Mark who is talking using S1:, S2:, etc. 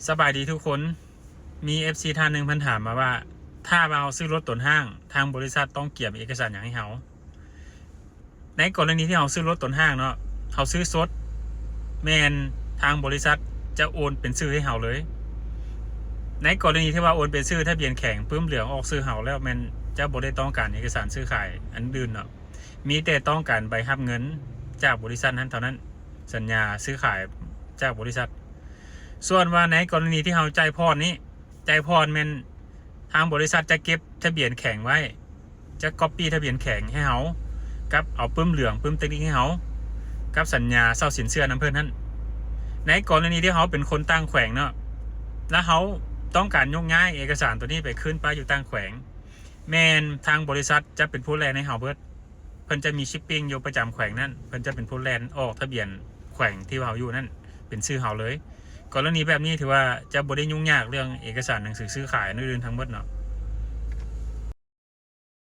S1: สบายดีทุกคนมี FC ท่านหนึ่งเพิ่นถามมาว่าถ้าเราซื้อรถต้นห้างทางบริษัทต้องเก็บเอกสารอย่างให้เขาในกรณีที่เราซื้อรถต้นห้างเนาะเขาซื้อสดแมนทางบริษัทจะโอนเป็นชื่อให้เขาเลยในกรณีที่ว่าโอนเป็นชื่อทะเบียนแข็งปื้มเหลืองออกซื้อเขาแล้วแมนจะบ่ได้ต้องการเอกสารซื้อขายอันอื่นเนาะมีแต่ต้องการใบรับเงินจากบริษัทนั้นเท่านั้นสัญญาซื้อขายจากบริษัทส่วนว่าในกรณีที่เราใจพรนี้ใจพรแมนทางบริษัทจะเก็บทะเบียนแข็งไว้จะก๊อปปี้ทะเบียนแข็งให้เขากับเอาปื้มเหลืองปื้มติ๊กให้เขากับสัญญาเศร้าสินเชื่อน้ำเพื่อนนั้นในกรณีที่เขาเป็นคนตั้งแขวงเนาะแล้วเขาต้องการยกย้ายเอกสารตัวนี้ไปขึ้นป้ายอยู่ตั้งแขวงแมนทางบริษัทจะเป็นผู้แลนให้เขาเพิ่นจะมีชิปปิ้งอยู่ประจำแขวงนั้นเพิ่นจะเป็นผู้แลนออกทะเบียนแขวงที่เขาอยู่นั่นเป็นชื่อเขาเลยกรณีแบบนี้ถือว่าจะบ่ได้ยุ่งยากเรื่องเอกสารหนังสือซื้อขายอื่นๆทั้งหมดเนาะ